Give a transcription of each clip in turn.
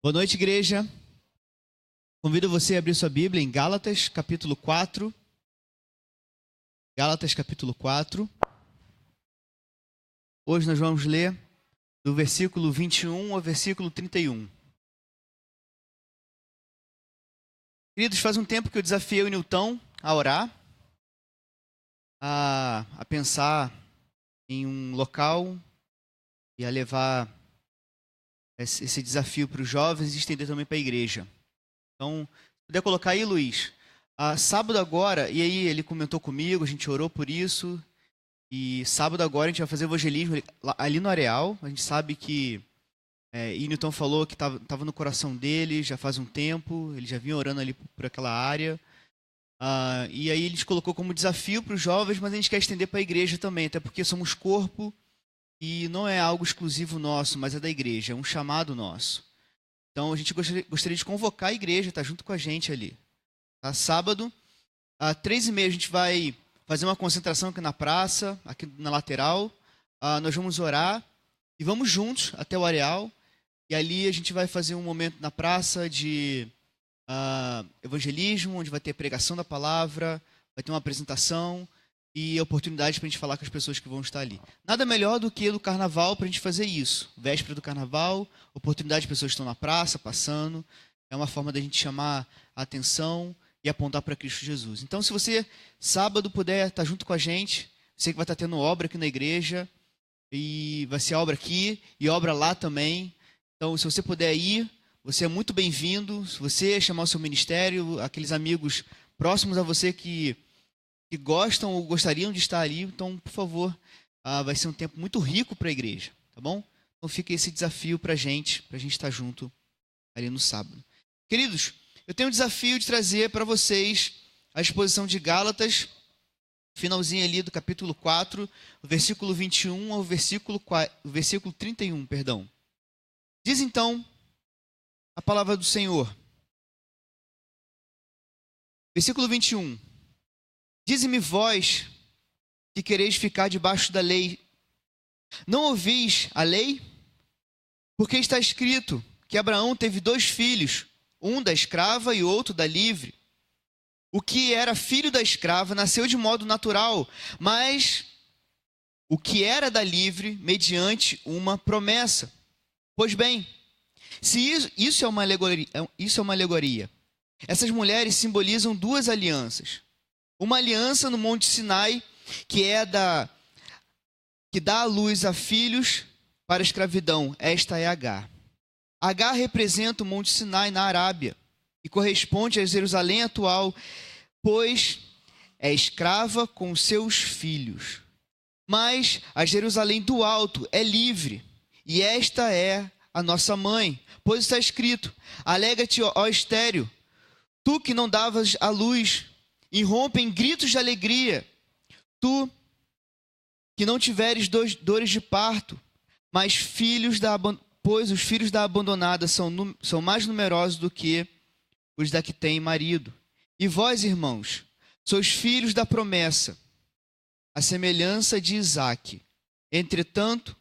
Boa noite, igreja. Convido você a abrir sua Bíblia em Gálatas, capítulo 4. Gálatas, capítulo 4. Hoje nós vamos ler do versículo 21 ao versículo 31. Queridos, faz um tempo que eu desafiei o Newton a orar, a pensar em um local e a levar esse desafio para os jovens e estender também para a igreja. Então, se puder colocar aí, Luiz. Sábado agora, e aí ele comentou comigo, a gente orou por isso, e sábado agora a gente vai fazer evangelismo ali no Areal. A gente sabe que, e Newton falou que estava no coração dele já faz um tempo, ele já vinha orando ali por aquela área. E aí ele colocou como desafio para os jovens, mas a gente quer estender para a igreja também, até porque somos corpo, e não é algo exclusivo nosso, mas é da igreja, é um chamado nosso. Então a gente gostaria de convocar a igreja, tá junto com a gente ali. Tá? Sábado, às 3h30 a gente vai fazer uma concentração aqui na praça, aqui na lateral. Nós vamos orar e vamos juntos até o Areal. E ali a gente vai fazer um momento na praça de evangelismo, onde vai ter pregação da palavra, vai ter uma apresentação e oportunidade para a gente falar com as pessoas que vão estar ali. Nada melhor do que no carnaval para a gente fazer isso. Véspera do carnaval, oportunidade de pessoas que estão na praça, passando. É uma forma da gente chamar a atenção e apontar para Cristo Jesus. Então, se você, sábado, puder estar junto com a gente, sei que vai estar tendo obra aqui na igreja, e vai ser obra aqui e obra lá também. Então, se você puder ir, você é muito bem-vindo. Se você chamar o seu ministério, aqueles amigos próximos a você que gostam ou gostariam de estar ali, então, por favor, vai ser um tempo muito rico para a igreja, tá bom? Então fica esse desafio para a gente estar junto ali no sábado. Queridos, eu tenho um desafio de trazer para vocês a exposição de Gálatas, finalzinho ali do capítulo 4, o versículo 21 ao versículo 31, perdão. Diz então a palavra do Senhor. Versículo 21. Dize-me vós, que quereis ficar debaixo da lei, não ouvis a lei? Porque está escrito que Abraão teve 2 filhos, um da escrava e outro da livre. O que era filho da escrava nasceu de modo natural, mas o que era da livre, mediante uma promessa. Pois bem, se isso é uma alegoria, essas mulheres simbolizam 2 alianças. Uma aliança no Monte Sinai, que dá à luz a filhos para a escravidão. Esta é Agar. Agar representa o Monte Sinai na Arábia e corresponde a Jerusalém atual, pois é escrava com seus filhos. Mas a Jerusalém do alto é livre, e esta é a nossa mãe, pois está escrito: alega-te, ó estéril, tu que não davas à luz, irrompe em gritos de alegria, tu que não tiveres dores de parto, mas pois os filhos da abandonada são mais numerosos do que os da que tem marido. E vós, irmãos, sois filhos da promessa, a semelhança de Isaque. Entretanto,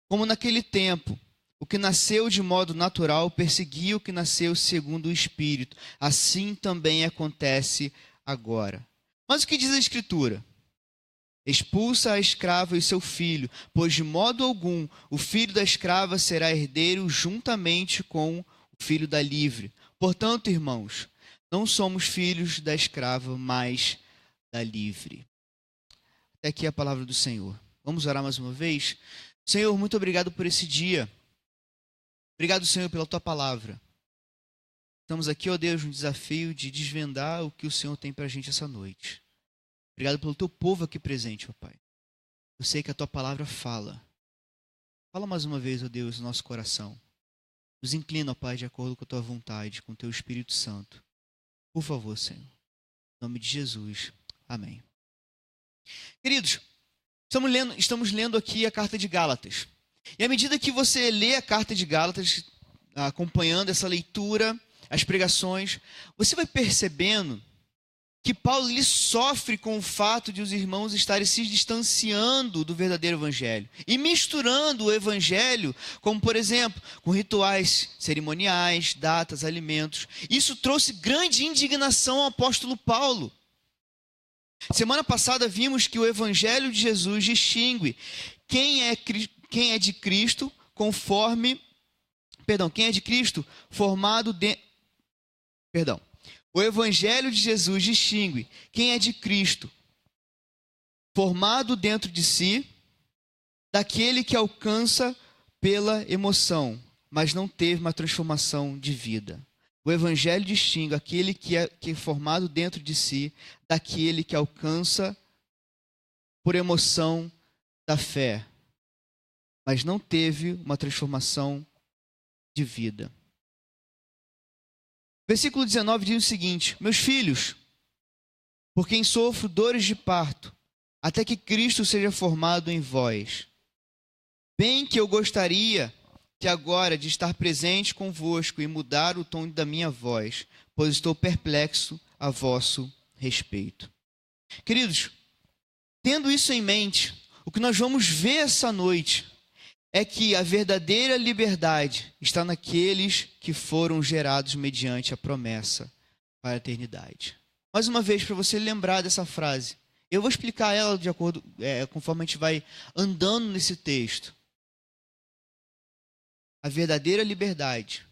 como naquele tempo, o que nasceu de modo natural perseguia o que nasceu segundo o Espírito, assim também acontece agora. Mas o que diz a Escritura? Expulsa a escrava e seu filho, pois de modo algum o filho da escrava será herdeiro juntamente com o filho da livre. Portanto, irmãos, não somos filhos da escrava, mas da livre. Até aqui a palavra do Senhor. Vamos orar mais uma vez? Senhor, muito obrigado por esse dia. Obrigado, Senhor, pela tua palavra. Estamos aqui, ó Deus, no desafio de desvendar o que o Senhor tem para a gente essa noite. Obrigado pelo teu povo aqui presente, ó Pai. Eu sei que a tua palavra fala. Fala mais uma vez, ó Deus, no nosso coração. Nos inclina, ó Pai, de acordo com a tua vontade, com o teu Espírito Santo. Por favor, Senhor. Em nome de Jesus. Amém. Queridos, estamos lendo aqui a carta de Gálatas. E à medida que você lê a carta de Gálatas, acompanhando essa leitura, as pregações, você vai percebendo que Paulo ele sofre com o fato de os irmãos estarem se distanciando do verdadeiro evangelho e misturando o evangelho, como por exemplo, com rituais cerimoniais, datas, alimentos. Isso trouxe grande indignação ao apóstolo Paulo. Semana passada vimos que o evangelho de Jesus distingue quem é de Cristo O evangelho de Jesus distingue quem é de Cristo, formado dentro de si, daquele que alcança pela emoção, mas não teve uma transformação de vida. O evangelho distingue aquele que é formado dentro de si, daquele que alcança por emoção da fé, mas não teve uma transformação de vida. Versículo 19 diz o seguinte: meus filhos, por quem sofro dores de parto, até que Cristo seja formado em vós. Bem que eu gostaria que agora de estar presente convosco e mudar o tom da minha voz, pois estou perplexo a vosso respeito. Queridos, tendo isso em mente, o que nós vamos ver essa noite é que a verdadeira liberdade está naqueles que foram gerados mediante a promessa para a eternidade. Mais uma vez, para você lembrar dessa frase, eu vou explicar ela de acordo, conforme a gente vai andando nesse texto. A verdadeira liberdade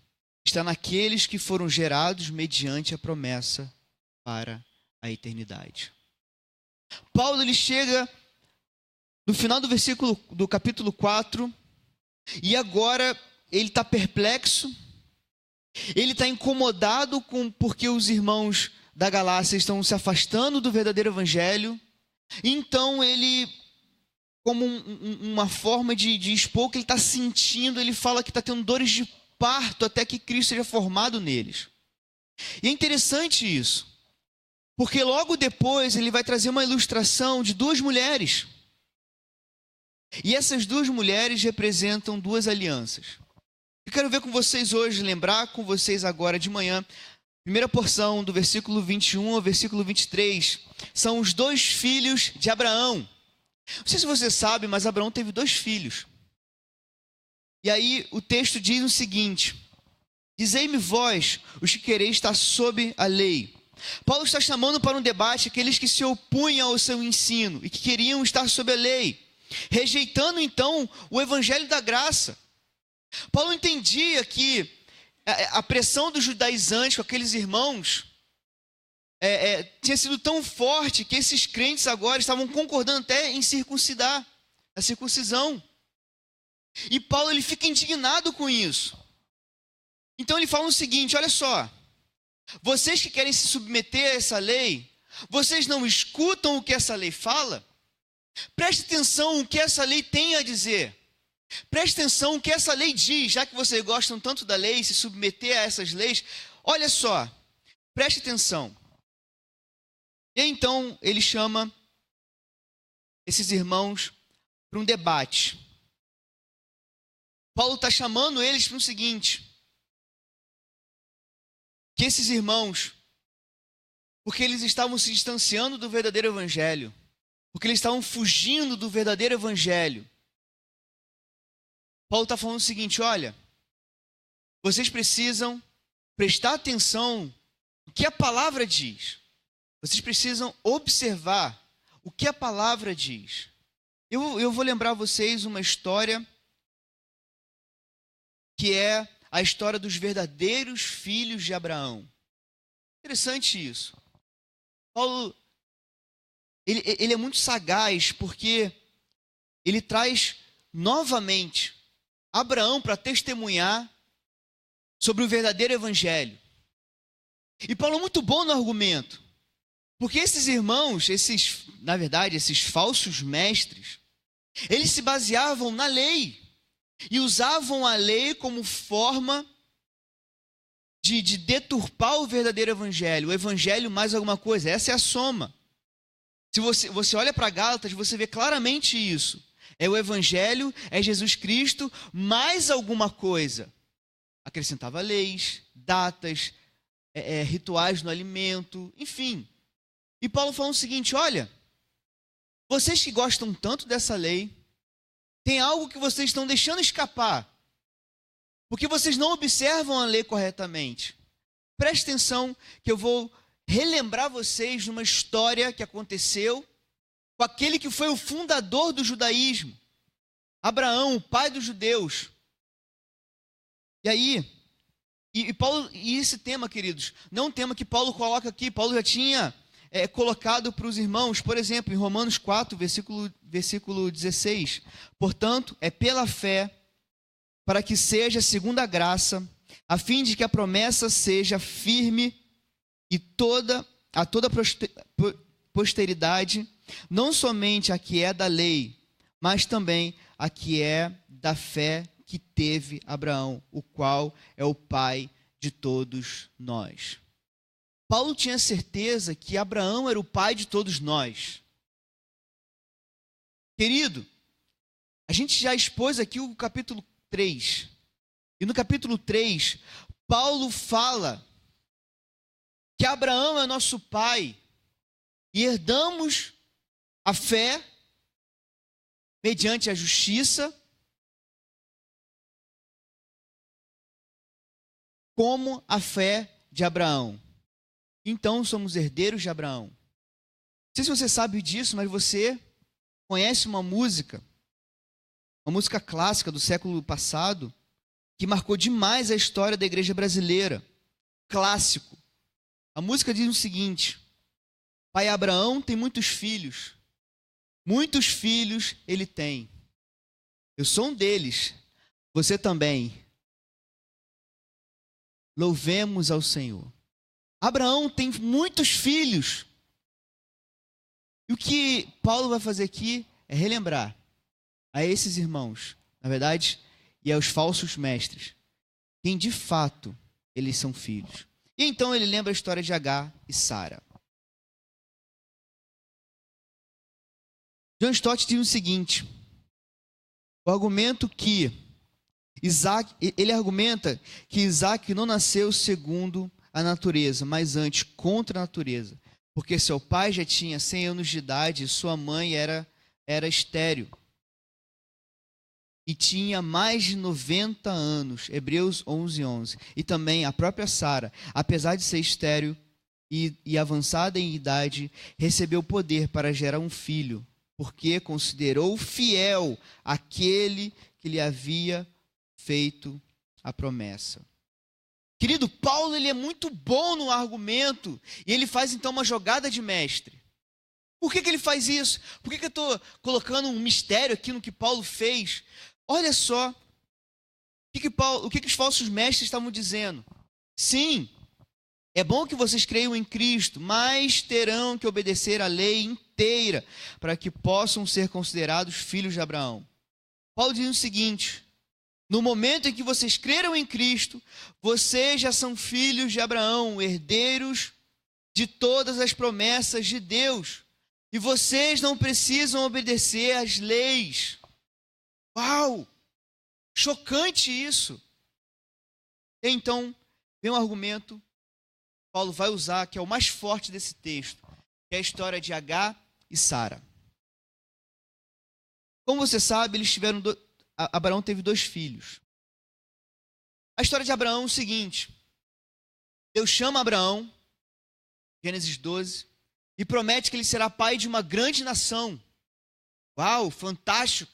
está naqueles que foram gerados mediante a promessa para a eternidade. Paulo ele chega no final do capítulo 4, e agora ele está perplexo, ele está incomodado porque os irmãos da Galácia estão se afastando do verdadeiro evangelho. Então ele, como uma forma de expor o que ele está sentindo, ele fala que está tendo dores de parto até que Cristo seja formado neles. E é interessante isso, porque logo depois ele vai trazer uma ilustração de duas mulheres. E essas duas mulheres representam duas alianças. Eu quero ver com vocês hoje, lembrar com vocês agora de manhã, primeira porção do versículo 21 ao versículo 23, são os dois filhos de Abraão. Não sei se você sabe, mas Abraão teve dois filhos. E aí o texto diz o seguinte: dizei-me vós, os que quereis estar sob a lei. Paulo está chamando para um debate aqueles que se opunham ao seu ensino e que queriam estar sob a lei, rejeitando então o evangelho da graça. Paulo entendia que a pressão dos judaizantes com aqueles irmãos tinha sido tão forte que esses crentes agora estavam concordando até em circuncidar, a circuncisão. E Paulo ele fica indignado com isso. Então ele fala o seguinte: olha só, vocês que querem se submeter a essa lei, vocês não escutam o que essa lei fala? Preste atenção no que essa lei tem a dizer. Preste atenção no que essa lei diz, já que vocês gostam tanto da lei, se submeter a essas leis. Olha só, preste atenção. E então ele chama esses irmãos para um debate. Paulo está chamando eles para o seguinte: que esses irmãos, porque eles estavam se distanciando do verdadeiro evangelho, porque eles estavam fugindo do verdadeiro evangelho, Paulo está falando o seguinte: olha, vocês precisam prestar atenção no que a palavra diz. Vocês precisam observar o que a palavra diz. Eu vou lembrar vocês uma história que é a história dos verdadeiros filhos de Abraão. Interessante isso. Paulo, ele é muito sagaz porque ele traz novamente Abraão para testemunhar sobre o verdadeiro evangelho. E Paulo é muito bom no argumento, porque esses irmãos, na verdade, esses falsos mestres, eles se baseavam na lei e usavam a lei como forma de deturpar o verdadeiro evangelho. O evangelho mais alguma coisa, essa é a soma. Se você olha para Gálatas, você vê claramente isso. É o evangelho, é Jesus Cristo, mais alguma coisa. Acrescentava leis, datas, rituais no alimento, enfim. E Paulo falando o seguinte: olha, vocês que gostam tanto dessa lei, tem algo que vocês estão deixando escapar, porque vocês não observam a lei corretamente. Preste atenção que eu vou relembrar vocês de uma história que aconteceu com aquele que foi o fundador do judaísmo, Abraão, o pai dos judeus. E aí, Paulo, e esse tema, queridos, não é um tema que Paulo coloca aqui. Paulo já tinha colocado para os irmãos, por exemplo, em Romanos 4, versículo 16. Portanto, é pela fé, para que seja segundo a graça, a fim de que a promessa seja firme e a toda posteridade, não somente a que é da lei, mas também a que é da fé que teve Abraão, o qual é o pai de todos nós. Paulo tinha certeza que Abraão era o pai de todos nós. Querido, a gente já expôs aqui o capítulo 3. E no capítulo 3, Paulo fala que Abraão é nosso pai e herdamos a fé mediante a justiça, como a fé de Abraão. Então somos herdeiros de Abraão. Não sei se você sabe disso, mas você conhece uma música clássica do século passado, que marcou demais a história da igreja brasileira. Clássico. A música diz o seguinte: Pai Abraão tem muitos filhos ele tem. Eu sou um deles, você também. Louvemos ao Senhor. Abraão tem muitos filhos. E o que Paulo vai fazer aqui é relembrar a esses irmãos, na verdade, e aos falsos mestres, quem de fato eles são filhos. E então ele lembra a história de Agar e Sara. John Stott diz o seguinte: o argumento que ele argumenta que Isaac não nasceu segundo a natureza, mas antes contra a natureza, porque seu pai já tinha 100 anos de idade e sua mãe era estéril e tinha mais de 90 anos, Hebreus 11:11. E também a própria Sara, apesar de ser estéril e avançada em idade, recebeu poder para gerar um filho, porque considerou fiel aquele que lhe havia feito a promessa. Querido, Paulo ele é muito bom no argumento e ele faz então uma jogada de mestre. Por que ele faz isso? Por que eu estou colocando um mistério aqui no que Paulo fez? Olha só o que os falsos mestres estavam dizendo. Sim, é bom que vocês creiam em Cristo, mas terão que obedecer à lei inteira para que possam ser considerados filhos de Abraão. Paulo diz o seguinte: no momento em que vocês creram em Cristo, vocês já são filhos de Abraão, herdeiros de todas as promessas de Deus. E vocês não precisam obedecer às leis. Uau! Chocante isso. Então, vem um argumento que Paulo vai usar, que é o mais forte desse texto, que é a história de Agar e Sara. Como você sabe, Abraão teve 2 filhos. A história de Abraão é o seguinte: Deus chama Abraão, Gênesis 12, e promete que ele será pai de uma grande nação. Uau, fantástico!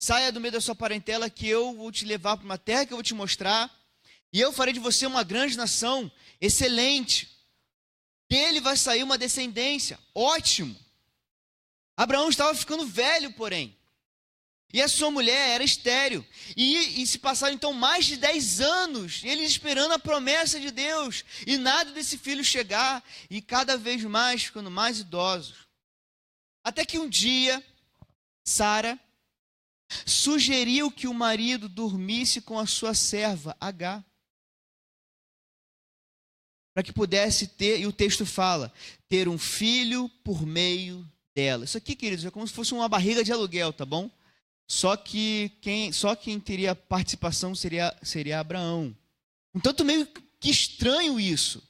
Saia do meio da sua parentela que eu vou te levar para uma terra que eu vou te mostrar, e eu farei de você uma grande nação, excelente. Dele vai sair uma descendência, ótimo. Abraão estava ficando velho, porém. E a sua mulher era estéril. E se passaram então mais de 10 anos, eles esperando a promessa de Deus, e nada desse filho chegar, e cada vez mais ficando mais idosos. Até que um dia, Sara sugeriu que o marido dormisse com a sua serva, Agar, para que pudesse ter, e o texto fala, ter um filho por meio dela. Isso aqui, queridos, é como se fosse uma barriga de aluguel, tá bom? Só que quem teria participação seria Abraão. Um tanto meio que estranho isso.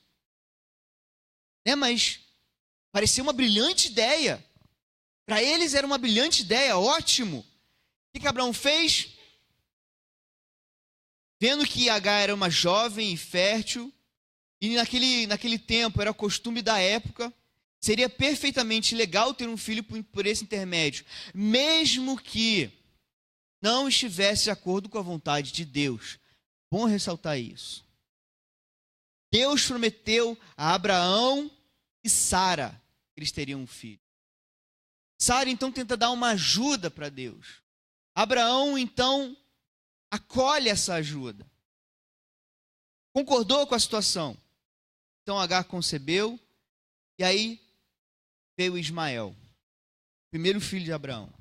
Né? Mas Parecia uma brilhante ideia. Para eles era uma brilhante ideia, ótimo. O que Abraão fez? Vendo que Agar era uma jovem e fértil, e naquele tempo era costume da época, seria perfeitamente legal ter um filho por esse intermédio, mesmo que não estivesse de acordo com a vontade de Deus. Bom ressaltar isso. Deus prometeu a Abraão e Sara que eles teriam um filho. Sara então tenta dar uma ajuda para Deus. Abraão então acolhe essa ajuda. Concordou com a situação. Então Agar concebeu e aí veio Ismael, primeiro filho de Abraão.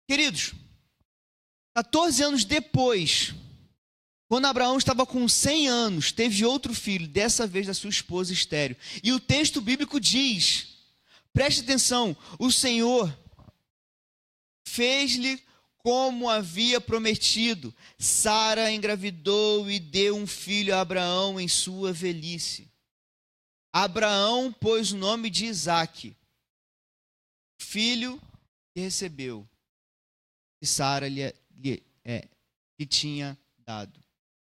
Queridos, 14 anos depois, quando Abraão estava com 100 anos, teve outro filho, dessa vez da sua esposa estéril. E o texto bíblico diz, preste atenção, o Senhor fez-lhe como havia prometido. Sara engravidou e deu um filho a Abraão em sua velhice. Abraão pôs o nome de Isaque, filho que recebeu, que Sara lhe tinha dado.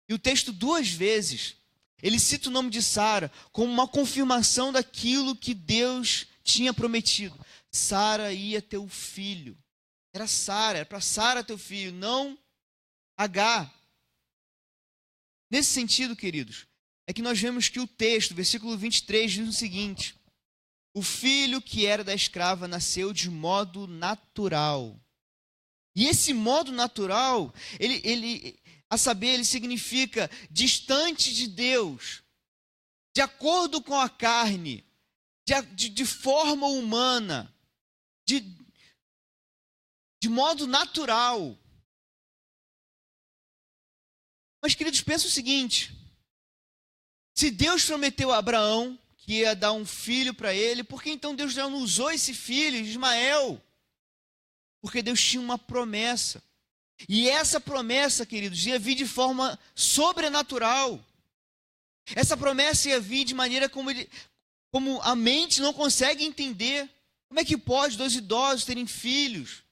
E o texto 2 vezes, ele cita o nome de Sara como uma confirmação daquilo que Deus tinha prometido. Sara ia ter um filho. Era para Sara ter o filho, não Agar. Nesse sentido, queridos, é que nós vemos que o texto, versículo 23, diz o seguinte: o filho que era da escrava nasceu de modo natural. E esse modo natural, ele significa distante de Deus, de acordo com a carne, de forma humana, de modo natural. Mas, queridos, pensa o seguinte: se Deus prometeu a Abraão que ia dar um filho para ele, por que então Deus já não usou esse filho, Ismael? Porque Deus tinha uma promessa. E essa promessa, queridos, ia vir de forma sobrenatural. Essa promessa ia vir de maneira como a mente não consegue entender. Como é que pode 2 idosos terem filhos?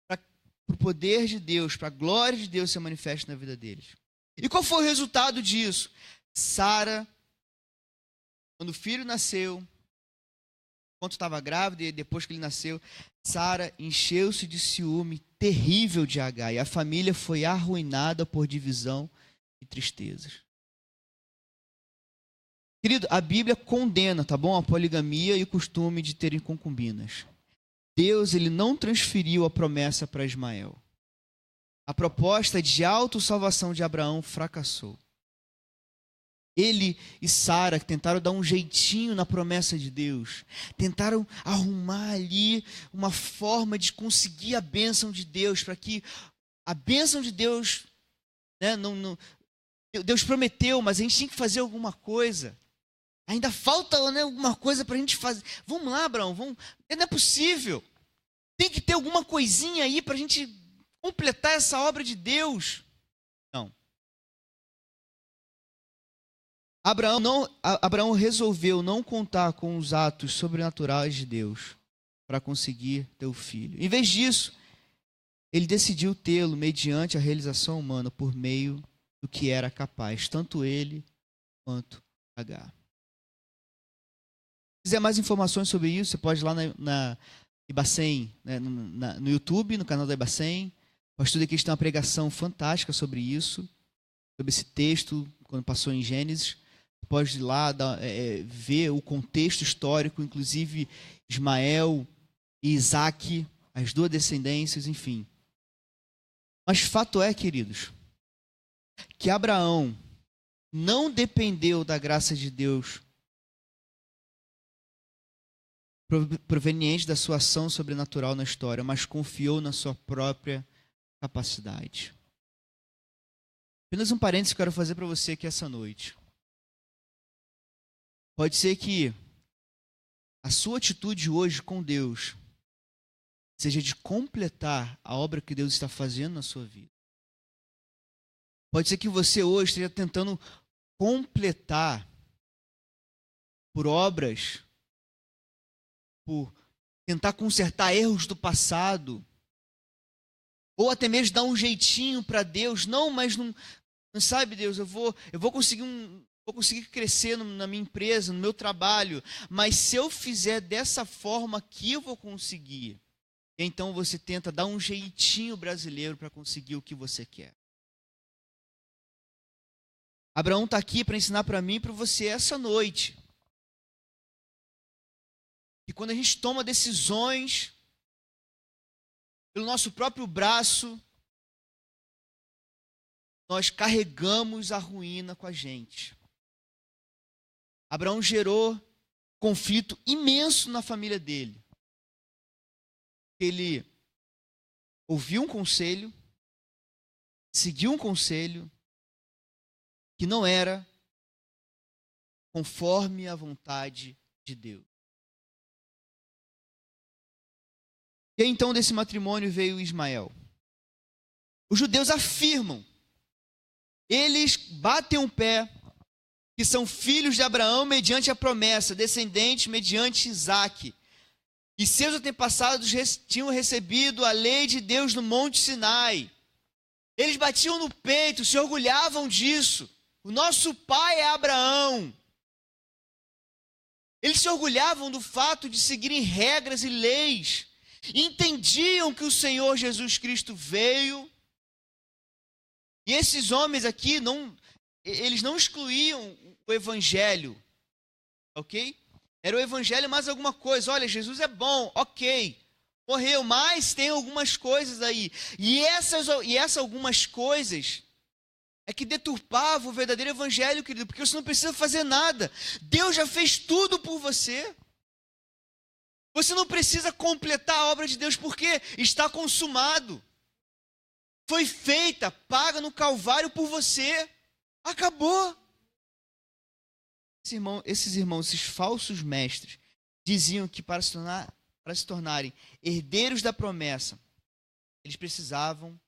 Para o poder de Deus, para a glória de Deus ser manifesta na vida deles. E qual foi o resultado disso? Sara, quando o filho nasceu, enquanto estava grávida e depois que ele nasceu, Sara encheu-se de ciúme terrível de Agar, e a família foi arruinada por divisão e tristezas. Querido, a Bíblia condena, tá bom, a poligamia e o costume de terem concubinas. Deus, ele não transferiu a promessa para Ismael. A proposta de autossalvação de Abraão fracassou. Ele e Sara tentaram dar um jeitinho na promessa de Deus. Tentaram arrumar ali uma forma de conseguir a bênção de Deus, para que a bênção de Deus, né, Deus prometeu, mas a gente tinha que fazer alguma coisa. Ainda falta, né, alguma coisa para a gente fazer. Vamos lá, Abraão, não é possível. Tem que ter alguma coisinha aí para a gente completar essa obra de Deus. Não. Abraão resolveu não contar com os atos sobrenaturais de Deus para conseguir ter o filho. Em vez disso, ele decidiu tê-lo mediante a realização humana por meio do que era capaz, tanto ele quanto Agar. Se quiser mais informações sobre isso, você pode ir lá na Ibacem, né, no YouTube, no canal da Ibacem. O pastor aqui tem uma pregação fantástica sobre isso, sobre esse texto, quando passou em Gênesis. Você pode ir lá ver o contexto histórico, inclusive Ismael e Isaque, as 2 descendências, enfim. Mas fato é, queridos, que Abraão não dependeu da graça de Deus proveniente da sua ação sobrenatural na história, mas confiou na sua própria capacidade. Apenas um parênteses que eu quero fazer para você aqui essa noite. Pode ser que a sua atitude hoje com Deus seja de completar a obra que Deus está fazendo na sua vida. Pode ser que você hoje esteja tentando completar por obras por tentar consertar erros do passado, ou até mesmo dar um jeitinho para Deus. Não, mas não sabe, Deus, eu vou conseguir crescer na minha empresa, no meu trabalho, mas se eu fizer dessa forma aqui, eu vou conseguir. Então você tenta dar um jeitinho brasileiro para conseguir o que você quer. Abraão está aqui para ensinar para mim e para você essa noite. E quando a gente toma decisões pelo nosso próprio braço, nós carregamos a ruína com a gente. Abraão gerou conflito imenso na família dele. Ele ouviu um conselho, seguiu um conselho que não era conforme a vontade de Deus. E então desse matrimônio veio Ismael. Os judeus afirmam, eles batem o pé, que são filhos de Abraão mediante a promessa, descendentes mediante Isaque. E seus antepassados tinham recebido a lei de Deus no Monte Sinai. Eles batiam no peito, se orgulhavam disso. O nosso pai é Abraão. Eles se orgulhavam do fato de seguirem regras e leis. Entendiam que o Senhor Jesus Cristo veio. E esses homens aqui, eles não excluíam o evangelho. Ok? Era o evangelho mais alguma coisa. Olha, Jesus é bom, ok. Morreu, mas tem algumas coisas aí. E essas algumas coisas é que deturpavam o verdadeiro evangelho, querido, porque você não precisa fazer nada. Deus já fez tudo por você. Você não precisa completar a obra de Deus, porque está consumado. Foi feita, paga no Calvário por você. Acabou. Esses irmãos, esses falsos mestres, diziam que para se tornarem herdeiros da promessa, eles precisavam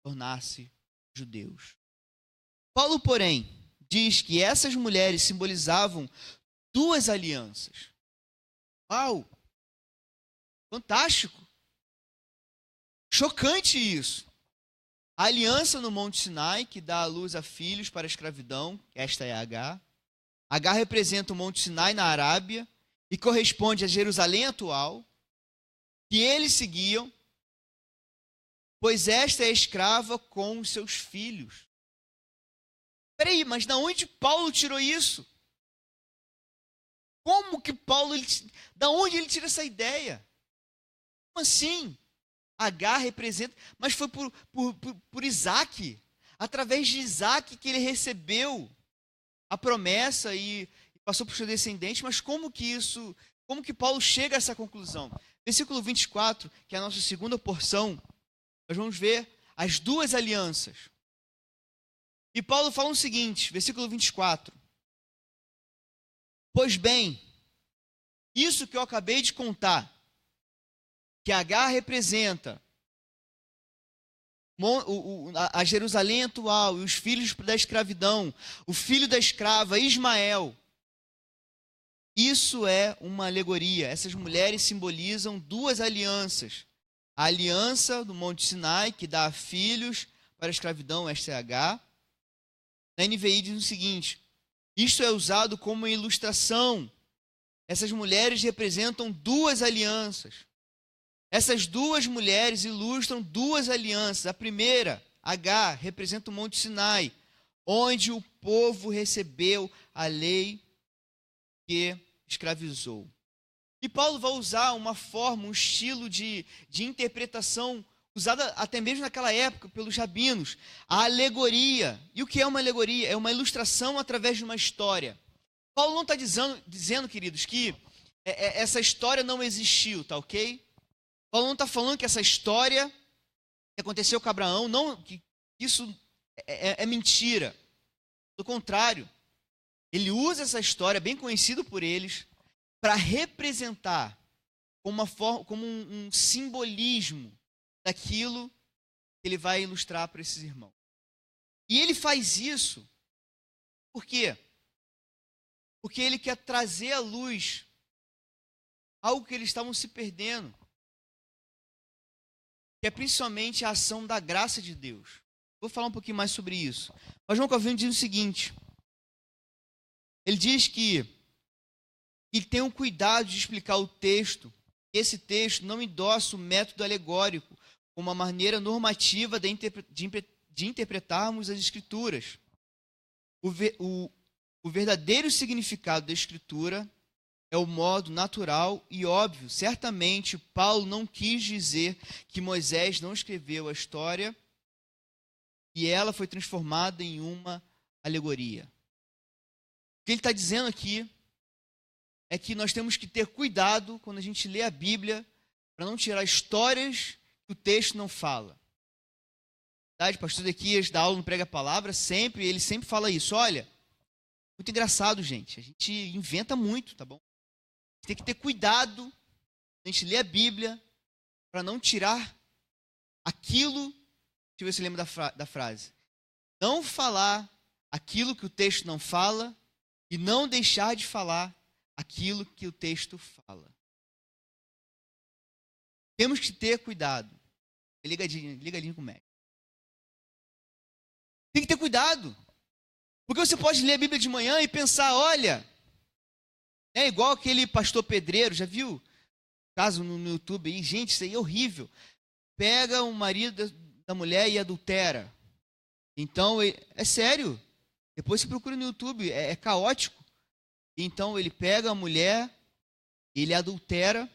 tornar-se judeus. Paulo, porém, diz que essas mulheres simbolizavam duas alianças. Uau! Fantástico! Chocante isso! A aliança no Monte Sinai, que dá à luz a filhos para a escravidão, esta é Agar. Agar representa o Monte Sinai na Arábia e corresponde a Jerusalém atual, que eles seguiam, pois esta é escrava com os seus filhos. Peraí, mas de onde Paulo tirou isso? Como que da onde ele tira essa ideia? Como assim? Agar representa, mas foi por Isaque, através de Isaque que ele recebeu a promessa e passou para o seu descendente. Mas como que Paulo chega a essa conclusão? Versículo 24, que é a nossa segunda porção, nós vamos ver as duas alianças. E Paulo fala o seguinte, versículo 24. Pois bem, isso que eu acabei de contar, que Agar representa a Jerusalém atual e os filhos da escravidão, o filho da escrava, Ismael. Isso é uma alegoria. Essas mulheres simbolizam duas alianças. A aliança do Monte Sinai, que dá filhos para a escravidão, esta é Agar. Na NVI diz o seguinte, isto é usado como ilustração. Essas mulheres representam duas alianças. Essas duas mulheres ilustram duas alianças. A primeira, Agar, representa o Monte Sinai, onde o povo recebeu a lei que escravizou. E Paulo vai usar uma forma, um estilo de interpretação usada até mesmo naquela época pelos rabinos, a alegoria. E o que é uma alegoria? É uma ilustração através de uma história. Paulo não está dizendo, queridos, que essa história não existiu, tá ok? Paulo não está falando que essa história que aconteceu com Abraão, não, que isso é mentira. Do contrário, ele usa essa história, bem conhecida por eles, para representar como um simbolismo daquilo que ele vai ilustrar para esses irmãos. E ele faz isso, por quê? Porque ele quer trazer à luz algo que eles estavam se perdendo, que é principalmente a ação da graça de Deus. Vou falar um pouquinho mais sobre isso. Mas João Calvino diz o seguinte, ele diz que tem um cuidado de explicar o texto. Esse texto não endossa o método alegórico como uma maneira normativa de interpretarmos as Escrituras. O verdadeiro significado da Escritura é o modo natural e óbvio. Certamente, Paulo não quis dizer que Moisés não escreveu a história e ela foi transformada em uma alegoria. O que ele está dizendo aqui é que nós temos que ter cuidado quando a gente lê a Bíblia para não tirar histórias que o texto não fala. O pastor Ezequias dá aula no Prega a Palavra, ele sempre fala isso. Olha, muito engraçado, gente. A gente inventa muito, tá bom? A gente tem que ter cuidado quando a gente lê a Bíblia para não tirar aquilo. Deixa eu ver se lembra da frase. Não falar aquilo que o texto não fala e não deixar de falar aquilo que o texto fala. Temos que ter cuidado. Ligadinho com o médico. Tem que ter cuidado. Porque você pode ler a Bíblia de manhã e pensar, olha, é igual aquele pastor pedreiro, já viu? Caso no YouTube aí, gente, isso aí é horrível. Pega o marido da mulher e adultera. Então, é sério. Depois você procura no YouTube, é caótico. Então, ele pega a mulher, ele adultera,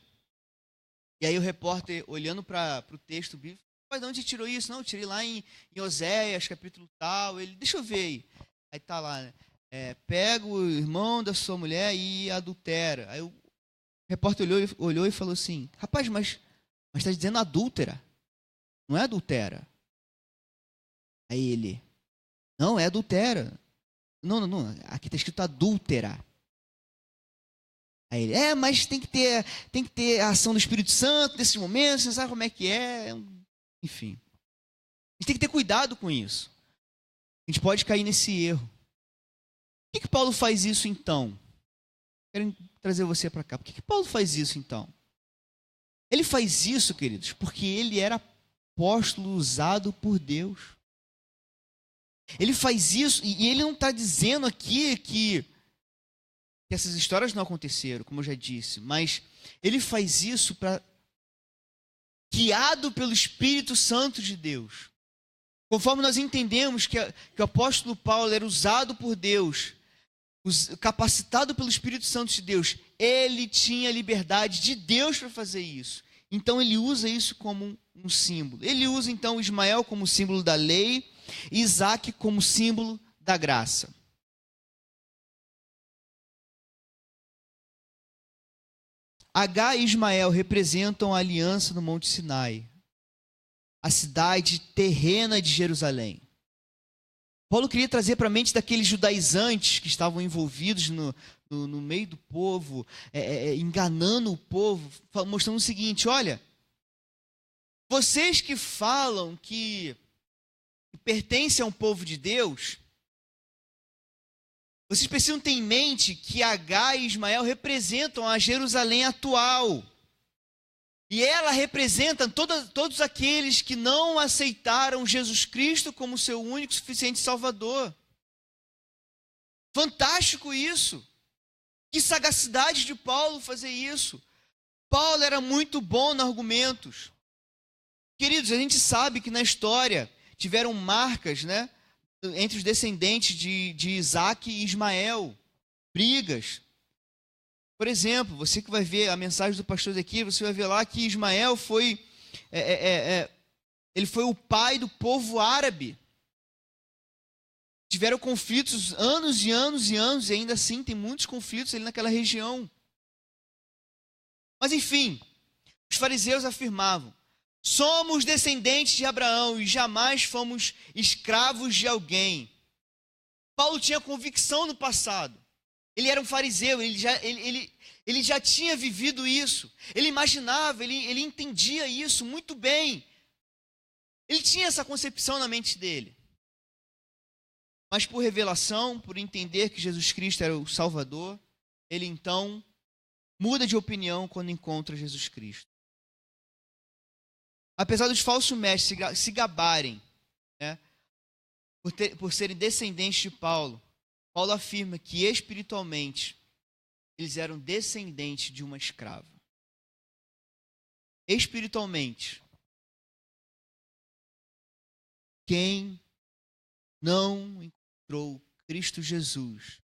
e aí o repórter, olhando para o texto bíblico, mas de onde tirou isso? Não, eu tirei lá em Oséias, capítulo tal. Ele, deixa eu ver aí. Aí tá lá, né? Pega o irmão da sua mulher e adultera. Aí o repórter olhou e falou assim, rapaz, mas está dizendo adúltera, não é adultera. Aí ele, não, é adultera. Não, aqui está escrito adúltera. Aí ele, mas tem que ter a ação do Espírito Santo nesses momentos, você sabe como é que é. Enfim, a gente tem que ter cuidado com isso. A gente pode cair nesse erro. Por que Paulo faz isso então? Quero trazer você para cá. Por que Paulo faz isso então? Ele faz isso, queridos, porque ele era apóstolo usado por Deus. Ele faz isso, e ele não está dizendo aqui que essas histórias não aconteceram, como eu já disse, mas ele faz isso guiado pelo Espírito Santo de Deus. Conforme nós entendemos que o apóstolo Paulo era usado por Deus, capacitado pelo Espírito Santo de Deus, ele tinha liberdade de Deus para fazer isso. Então ele usa isso como um símbolo. Ele usa então Ismael como símbolo da lei e Isaac como símbolo da graça. Agar e Ismael representam a aliança no Monte Sinai, a cidade terrena de Jerusalém. Paulo queria trazer para a mente daqueles judaizantes que estavam envolvidos no meio do povo, enganando o povo, mostrando o seguinte, olha, vocês que falam que pertencem a um povo de Deus, vocês precisam ter em mente que Agar e Ismael representam a Jerusalém atual. E ela representa todos aqueles que não aceitaram Jesus Cristo como seu único e suficiente Salvador. Fantástico isso. Que sagacidade de Paulo fazer isso. Paulo era muito bom nos argumentos. Queridos, a gente sabe que na história tiveram marcas, né, entre os descendentes de Isaac e Ismael, brigas. Por exemplo, você que vai ver a mensagem do pastor aqui, você vai ver lá que Ismael ele foi o pai do povo árabe. Tiveram conflitos anos e anos e anos, e ainda assim tem muitos conflitos ali naquela região. Mas enfim, os fariseus afirmavam, somos descendentes de Abraão e jamais fomos escravos de alguém. Paulo tinha convicção no passado. Ele era um fariseu, ele já tinha vivido isso. Ele imaginava, ele entendia isso muito bem. Ele tinha essa concepção na mente dele. Mas por revelação, por entender que Jesus Cristo era o Salvador, ele então muda de opinião quando encontra Jesus Cristo. Apesar dos falsos mestres se gabarem, né, por serem descendentes de Paulo, Paulo afirma que espiritualmente eles eram descendentes de uma escrava. Espiritualmente, quem não encontrou Cristo Jesus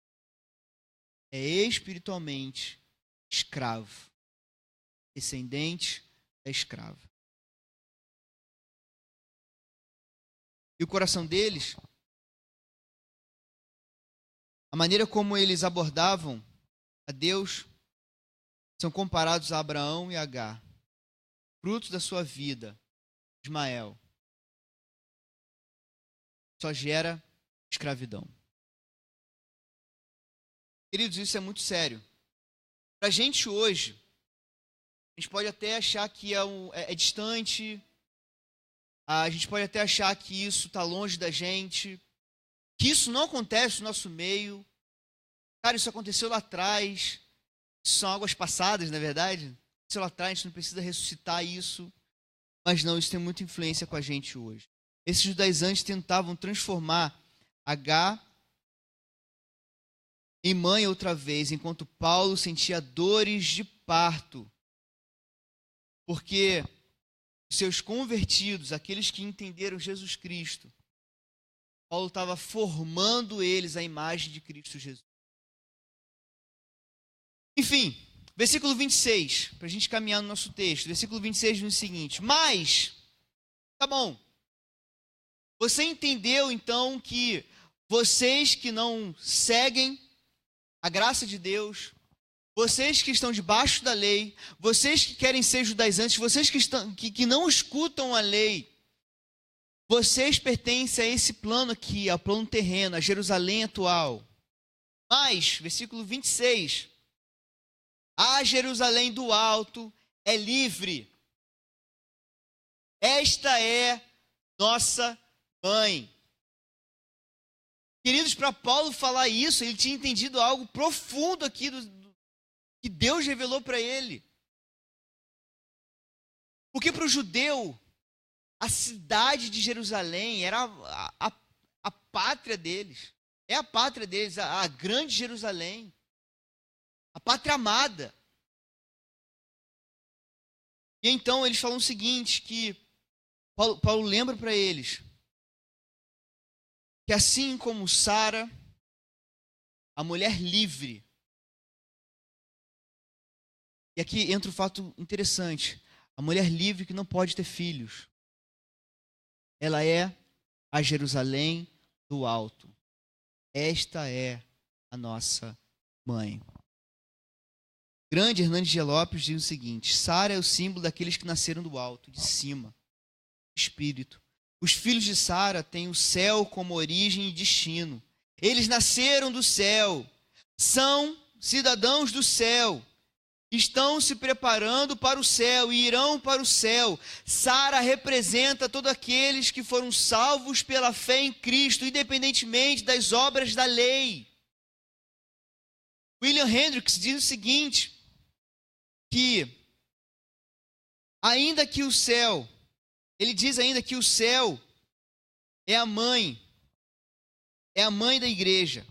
é espiritualmente escravo, descendente da escrava. E o coração deles, a maneira como eles abordavam a Deus, são comparados a Abraão e Agar, frutos da sua vida, Ismael. Só gera escravidão. Queridos, isso é muito sério. Para a gente hoje, a gente pode até achar que é distante, a gente pode até achar que isso está longe da gente, que isso não acontece no nosso meio. Cara, isso aconteceu lá atrás. Isso são águas passadas, não é verdade? Aconteceu lá atrás, a gente não precisa ressuscitar isso. Mas não, isso tem muita influência com a gente hoje. Esses judaizantes tentavam transformar Agar em mãe outra vez, enquanto Paulo sentia dores de parto. Porque seus convertidos, aqueles que entenderam Jesus Cristo, Paulo estava formando eles à imagem de Cristo Jesus. Enfim, versículo 26, para a gente caminhar no nosso texto. Versículo 26 diz o seguinte: mas, tá bom, você entendeu então que vocês que não seguem a graça de Deus, vocês que estão debaixo da lei, vocês que querem ser judaizantes, vocês que não escutam a lei, vocês pertencem a esse plano aqui, ao plano terreno, a Jerusalém atual. Mas, versículo 26, a Jerusalém do alto é livre. Esta é nossa mãe. Queridos, para Paulo falar isso, ele tinha entendido algo profundo aqui que Deus revelou para ele. Porque para o judeu, a cidade de Jerusalém era a pátria deles. É a pátria deles, a grande Jerusalém. A pátria amada. E então eles falam o seguinte, que Paulo lembra para eles que assim como Sara, a mulher livre, e aqui entra um fato interessante, a mulher livre que não pode ter filhos, ela é a Jerusalém do alto. Esta é a nossa mãe. Grande Hernandes de Lopes diz o seguinte: Sara é o símbolo daqueles que nasceram do alto, de cima, espírito. Os filhos de Sara têm o céu como origem e destino. Eles nasceram do céu, são cidadãos do céu, estão se preparando para o céu e irão para o céu. Sara representa todos aqueles que foram salvos pela fé em Cristo, independentemente das obras da lei. William Hendricks diz o seguinte, que ainda que o céu, ele diz ainda que o céu é a mãe da igreja,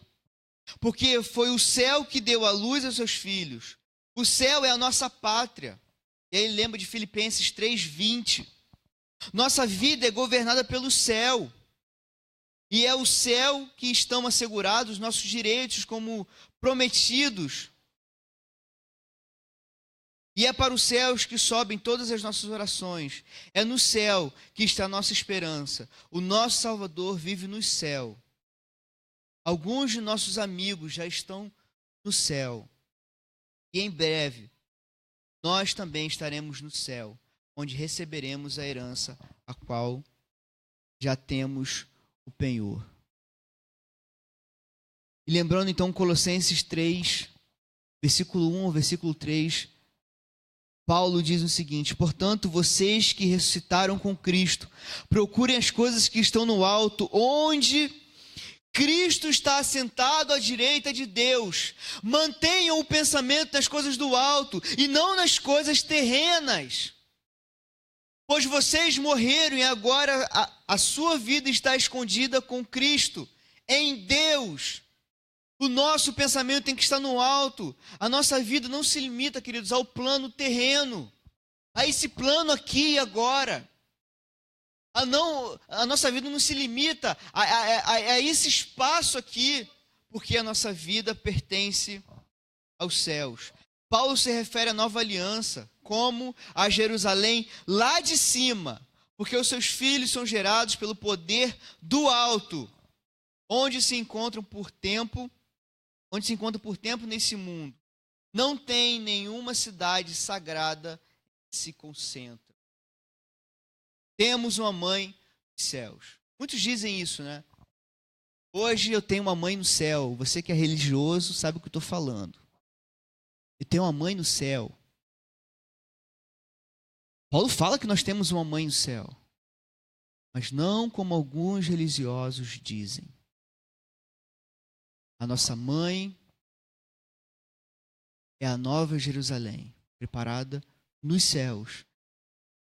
porque foi o céu que deu a luz aos seus filhos. O céu é a nossa pátria. E aí ele lembra de Filipenses 3:20. Nossa vida é governada pelo céu. E é o céu que estão assegurados nossos direitos como prometidos. E é para os céus que sobem todas as nossas orações. É no céu que está a nossa esperança. O nosso Salvador vive no céu. Alguns de nossos amigos já estão no céu. E em breve, nós também estaremos no céu, onde receberemos a herança, a qual já temos o penhor. E lembrando então Colossenses 3, versículo 1 ao versículo 3, Paulo diz o seguinte: portanto, vocês que ressuscitaram com Cristo, procurem as coisas que estão no alto, onde Cristo está assentado à direita de Deus. Mantenham o pensamento nas coisas do alto e não nas coisas terrenas. Pois vocês morreram e agora a sua vida está escondida com Cristo, em Deus. O nosso pensamento tem que estar no alto. A nossa vida não se limita, queridos, ao plano terreno, a esse plano aqui e agora. A nossa vida não se limita a esse espaço aqui, porque a nossa vida pertence aos céus. Paulo se refere à nova aliança como a Jerusalém lá de cima, porque os seus filhos são gerados pelo poder do alto, onde se encontram por tempo nesse mundo. Não tem nenhuma cidade sagrada que se concentra. Temos uma mãe nos céus. Muitos dizem isso, né? Hoje eu tenho uma mãe no céu. Você que é religioso sabe o que eu estou falando. Eu tenho uma mãe no céu. Paulo fala que nós temos uma mãe no céu. Mas não como alguns religiosos dizem. A nossa mãe é a nova Jerusalém, preparada nos céus.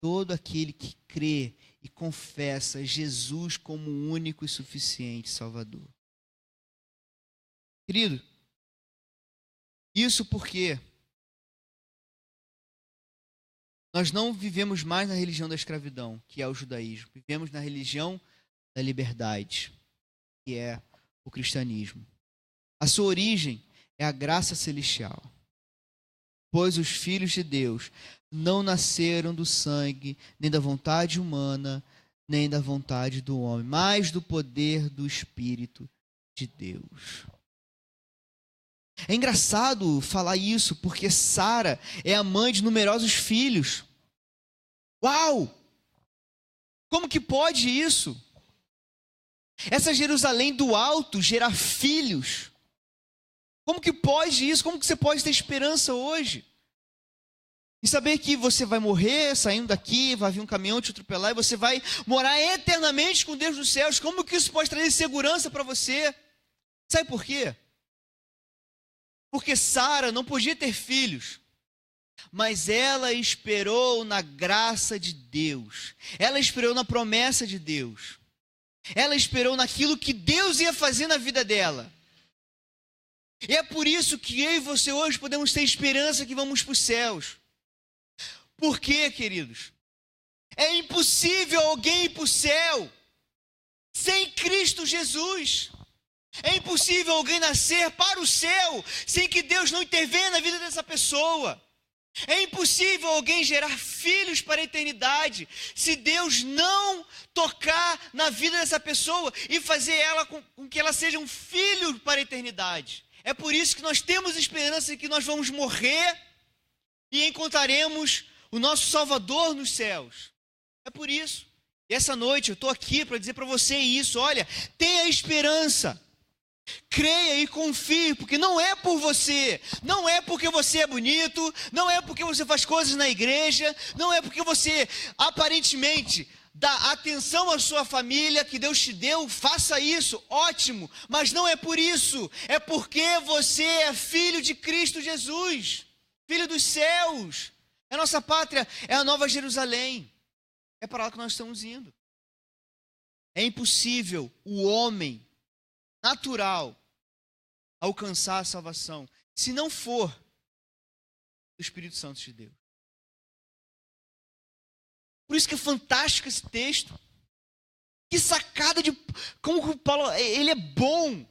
Todo aquele que crê e confessa Jesus como o único e suficiente Salvador. Querido, isso porque nós não vivemos mais na religião da escravidão, que é o judaísmo. Vivemos na religião da liberdade, que é o cristianismo. A sua origem é a graça celestial. Pois os filhos de Deus não nasceram do sangue, nem da vontade humana, nem da vontade do homem, mas do poder do Espírito de Deus. É engraçado falar isso, porque Sara é a mãe de numerosos filhos. Uau! Como que pode isso? Essa Jerusalém do alto gerar filhos. Como que pode isso? Como que você pode ter esperança hoje? E saber que você vai morrer saindo daqui, vai vir um caminhão te atropelar e você vai morar eternamente com Deus nos céus. Como que isso pode trazer segurança para você? Sabe por quê? Porque Sara não podia ter filhos, mas ela esperou na graça de Deus. Ela esperou na promessa de Deus. Ela esperou naquilo que Deus ia fazer na vida dela. E é por isso que eu e você hoje podemos ter esperança que vamos para os céus. Por quê, queridos? É impossível alguém ir para o céu sem Cristo Jesus. É impossível alguém nascer para o céu sem que Deus não intervenha na vida dessa pessoa. É impossível alguém gerar filhos para a eternidade se Deus não tocar na vida dessa pessoa e fazer ela com que ela seja um filho para a eternidade. É por isso que nós temos esperança de que nós vamos morrer e encontraremos o nosso Salvador nos céus. É por isso. E essa noite eu estou aqui para dizer para você isso. Olha, tenha esperança. Creia e confie, porque não é por você, não é porque você é bonito, não é porque você faz coisas na igreja, não é porque você aparentemente dá atenção à sua família que Deus te deu, faça isso, ótimo, mas não é por isso, é porque você é filho de Cristo Jesus, filho dos céus. A nossa pátria é a Nova Jerusalém, é para lá que nós estamos indo. É impossível o homem natural alcançar a salvação se não for do Espírito Santo de Deus. Por isso que é fantástico esse texto. Que sacada de como o Paulo, ele é bom.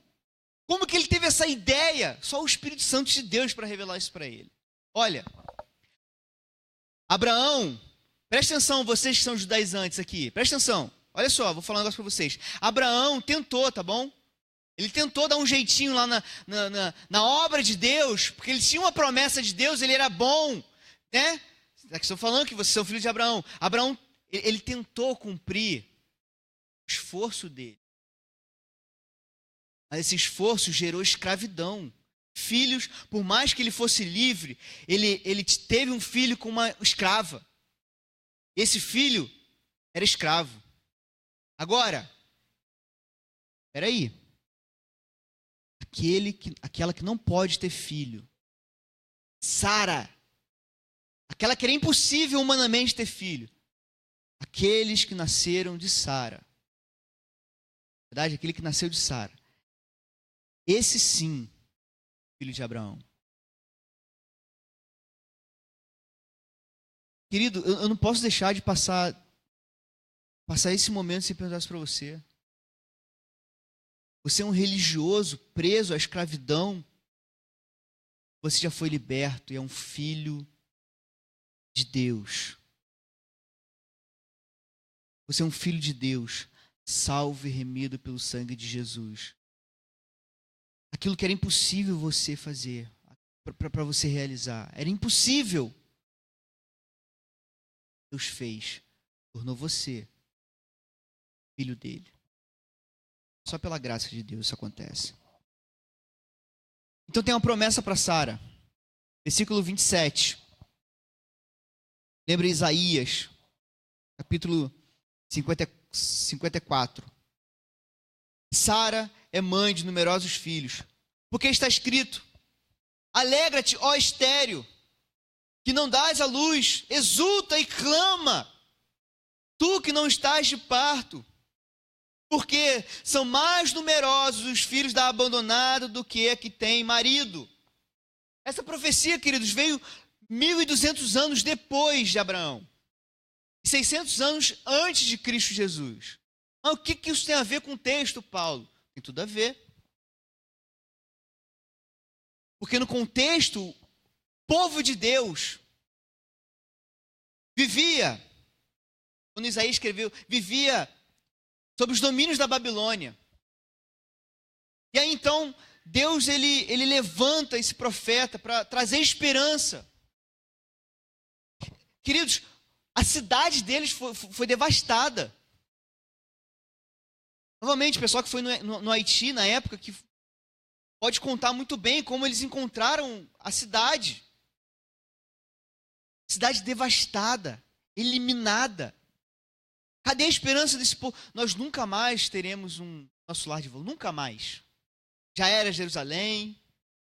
Como que ele teve essa ideia? Só o Espírito Santo de Deus para revelar isso para ele. Olha, Abraão, presta atenção, vocês que são judaizantes aqui, presta atenção. Olha só, vou falar um negócio para vocês. Abraão tentou, tá bom? Ele tentou dar um jeitinho lá na obra de Deus, porque ele tinha uma promessa de Deus, ele era bom, né? Estou falando que vocês são filhos de Abraão. Abraão, ele tentou cumprir o esforço dele. Mas esse esforço gerou escravidão. Filhos, por mais que ele fosse livre, ele teve um filho com uma escrava. Esse filho era escravo. Agora, espera aí. aquela que não pode ter filho. Sara, aquela que era impossível humanamente ter filho. Aqueles que nasceram de Sara. Na verdade, aquele que nasceu de Sara. Esse sim, filho de Abraão. Querido, eu não posso deixar de passar esse momento sem perguntar isso para você. Você é um religioso preso à escravidão. Você já foi liberto e é um filho de Deus. Você é um filho de Deus, salvo e remido pelo sangue de Jesus. Aquilo que era impossível você fazer, para você realizar, era impossível. Deus fez, tornou você filho dele. Só pela graça de Deus isso acontece. Então tem uma promessa para Sara. Versículo 27. Lembra Isaías, capítulo 54. Sara é mãe de numerosos filhos. Porque está escrito: alegra-te, ó estéril, que não dás à luz, exulta e clama, tu que não estás de parto, porque são mais numerosos os filhos da abandonada do que a que tem marido. Essa profecia, queridos, veio 1.200 anos depois de Abraão, 600 anos antes de Cristo Jesus. Mas o que isso tem a ver com o texto, Paulo? Tem tudo a ver. Porque no contexto, o povo de Deus vivia, quando Isaías escreveu, vivia sob os domínios da Babilônia. E aí então, Deus ele levanta esse profeta para trazer esperança. Queridos, a cidade deles foi devastada. Novamente, o pessoal que foi no Haiti na época, que pode contar muito bem como eles encontraram a cidade. Cidade devastada, eliminada. Cadê a esperança desse povo? Nós nunca mais teremos nosso lar de volta, nunca mais. Já era Jerusalém,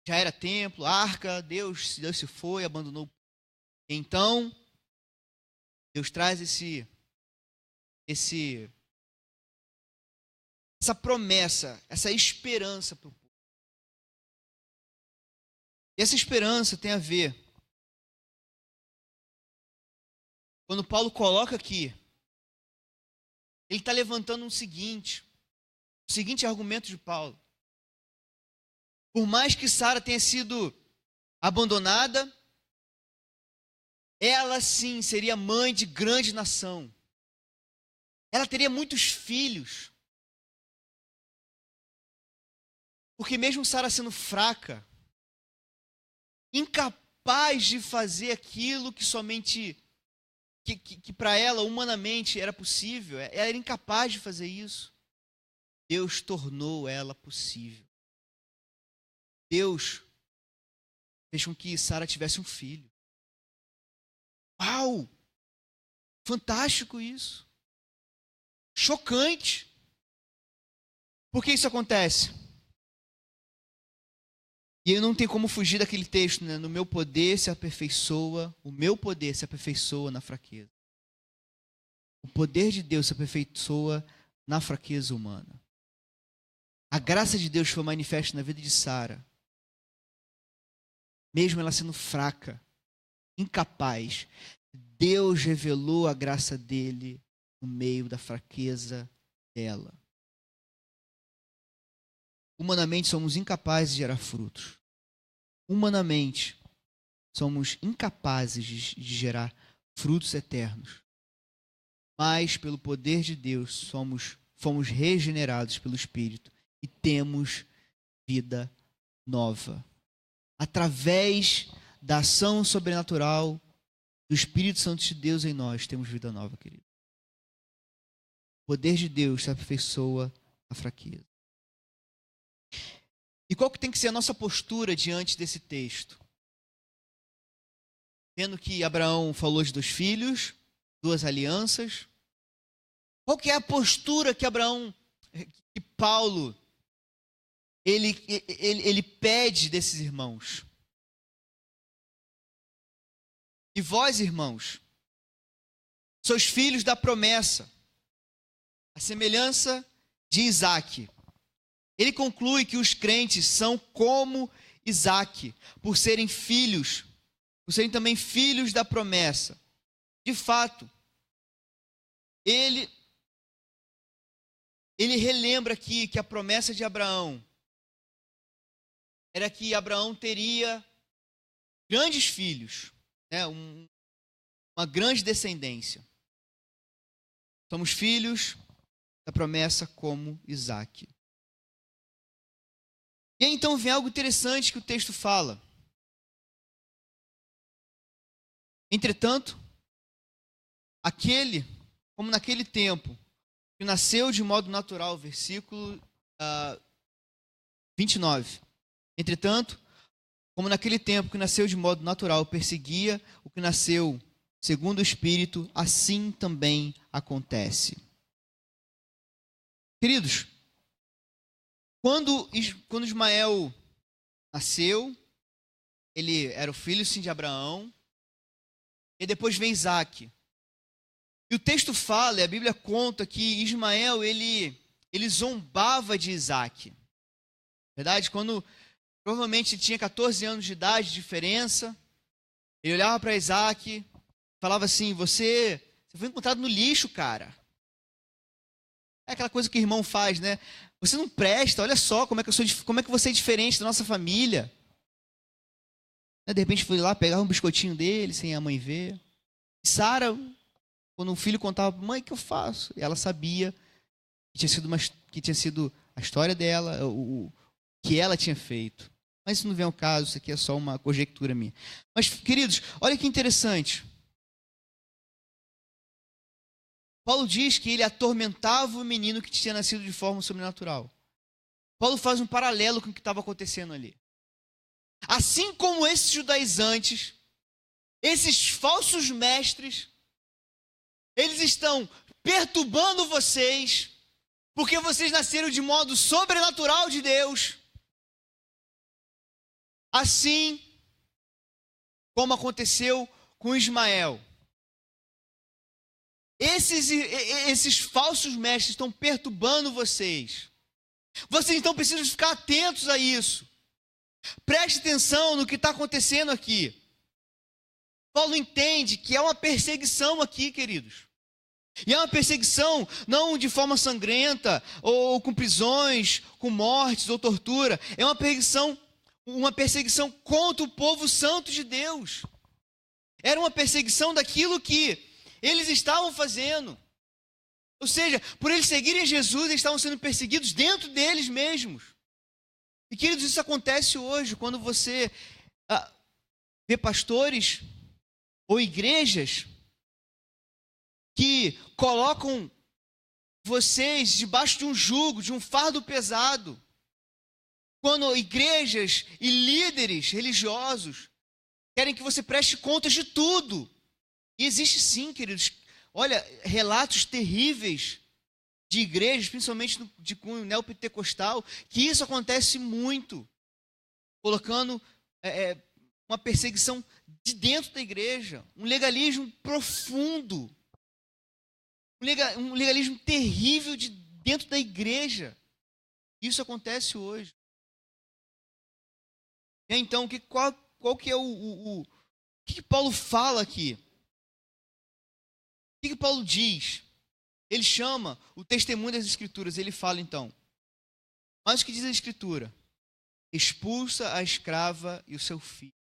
já era templo, arca, Deus se foi, abandonou. Então, Deus traz essa promessa, essa esperança para o povo. E essa esperança tem a ver, quando Paulo coloca aqui, ele está levantando o seguinte argumento de Paulo. Por mais que Sara tenha sido abandonada, ela sim seria mãe de grande nação. Ela teria muitos filhos. Porque mesmo Sara sendo fraca, incapaz de fazer aquilo que somente que para ela humanamente era possível, ela era incapaz de fazer isso. Deus tornou ela possível. Deus fez com que Sara tivesse um filho. Uau! Fantástico isso. Chocante. Por que isso acontece? E eu não tenho como fugir daquele texto, né? No meu poder se aperfeiçoa, o meu poder se aperfeiçoa na fraqueza. O poder de Deus se aperfeiçoa na fraqueza humana. A graça de Deus foi manifesta na vida de Sara. Mesmo ela sendo fraca, incapaz, Deus revelou a graça dele no meio da fraqueza dela. Humanamente somos incapazes de gerar frutos. Humanamente somos incapazes de gerar frutos eternos. Mas pelo poder de Deus fomos regenerados pelo Espírito e temos vida nova. Através da ação sobrenatural do Espírito Santo de Deus em nós, temos vida nova, querido. O poder de Deus se aperfeiçoa a fraqueza. E qual que tem que ser a nossa postura diante desse texto? Vendo que Abraão falou de 2 filhos, 2 alianças. Qual que é a postura que Paulo ele pede desses irmãos. E vós, irmãos, sois filhos da promessa, a semelhança de Isaque. Ele conclui que os crentes são como Isaque, por serem filhos, por serem também filhos da promessa. De fato, ele relembra aqui que a promessa de Abraão era que Abraão teria grandes filhos, né? Uma grande descendência. Somos filhos da promessa como Isaque. E aí então vem algo interessante que o texto fala. Entretanto, como naquele tempo, que nasceu de modo natural, versículo 29. Entretanto, como naquele tempo que nasceu de modo natural, perseguia o que nasceu segundo o Espírito, assim também acontece. Queridos, quando Ismael nasceu, ele era o filho sim de Abraão, e depois vem Isaque. E o texto fala, e a Bíblia conta que Ismael, ele zombava de Isaque. Verdade? Quando provavelmente ele tinha 14 anos de idade de diferença, ele olhava para Isaque, falava assim, você foi encontrado no lixo, cara. É aquela coisa que o irmão faz, né? Você não presta, olha só como é que você é diferente da nossa família. De repente foi lá, pegava um biscoitinho dele, sem a mãe ver. E Sara, quando o filho contava, mãe, o que eu faço? E ela sabia que tinha sido a história dela, o que ela tinha feito. Mas isso não vem ao caso, isso aqui é só uma conjectura minha. Mas, queridos, olha que interessante. Paulo diz que ele atormentava o menino que tinha nascido de forma sobrenatural. Paulo faz um paralelo com o que estava acontecendo ali. Assim como esses judaizantes, esses falsos mestres, eles estão perturbando vocês, porque vocês nasceram de modo sobrenatural de Deus. Assim como aconteceu com Ismael. Esses falsos mestres estão perturbando vocês. Vocês então precisam ficar atentos a isso. Preste atenção no que está acontecendo aqui. Paulo entende que é uma perseguição aqui, queridos. E é uma perseguição não de forma sangrenta, ou com prisões, com mortes ou tortura. É uma perseguição contra o povo santo de Deus. Era uma perseguição daquilo que eles estavam fazendo. Ou seja, por eles seguirem Jesus, eles estavam sendo perseguidos dentro deles mesmos. E, queridos, isso acontece hoje, quando você vê pastores ou igrejas que colocam vocês debaixo de um jugo, de um fardo pesado. Quando igrejas e líderes religiosos querem que você preste contas de tudo. E existe sim, queridos, olha, relatos terríveis de igrejas, principalmente de cunho neopentecostal, que isso acontece muito, colocando uma perseguição de dentro da igreja, um legalismo profundo, um legalismo terrível de dentro da igreja. Isso acontece hoje. E então, qual que é o que Paulo fala aqui? O que Paulo diz? Ele chama o testemunho das Escrituras. Ele fala então, mas o que diz a Escritura? Expulsa a escrava e o seu filho,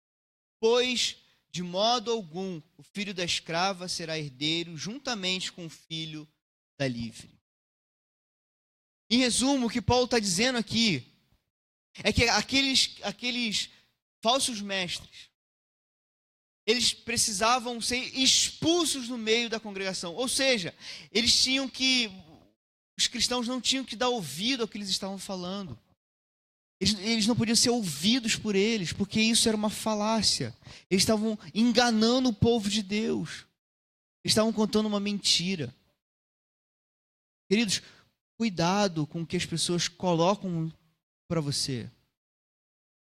pois de modo algum o filho da escrava será herdeiro juntamente com o filho da livre. Em resumo, o que Paulo está dizendo aqui é que aqueles falsos mestres, eles precisavam ser expulsos no meio da congregação. Ou seja, os cristãos não tinham que dar ouvido ao que eles estavam falando. Eles não podiam ser ouvidos por eles, porque isso era uma falácia. Eles estavam enganando o povo de Deus. Eles estavam contando uma mentira. Queridos, cuidado com o que as pessoas colocam para você.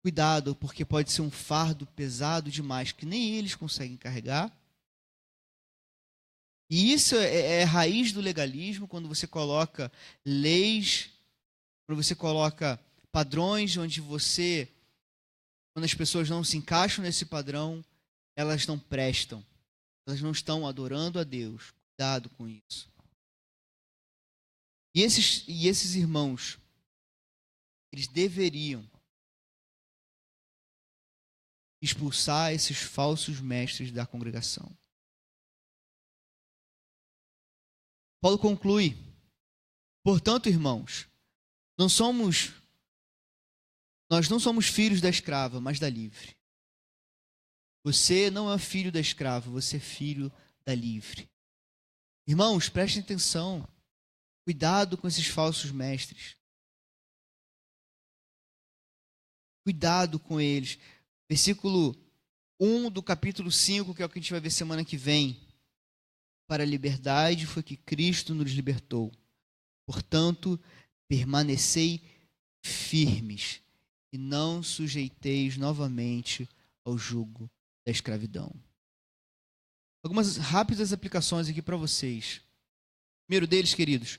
Cuidado, porque pode ser um fardo pesado demais que nem eles conseguem carregar. E isso é a raiz do legalismo, quando você coloca leis, quando você coloca padrões onde quando as pessoas não se encaixam nesse padrão, elas não prestam. Elas não estão adorando a Deus. Cuidado com isso. E esses irmãos, eles deveriam expulsar esses falsos mestres da congregação. Paulo conclui: portanto, irmãos, nós não somos filhos da escrava, mas da livre. Você não é filho da escrava, você é filho da livre. Irmãos, prestem atenção. Cuidado com esses falsos mestres. Cuidado com eles. Versículo 1 do capítulo 5, que é o que a gente vai ver semana que vem. Para a liberdade foi que Cristo nos libertou. Portanto, permanecei firmes e não sujeiteis novamente ao jugo da escravidão. Algumas rápidas aplicações aqui para vocês. Primeiro deles, queridos,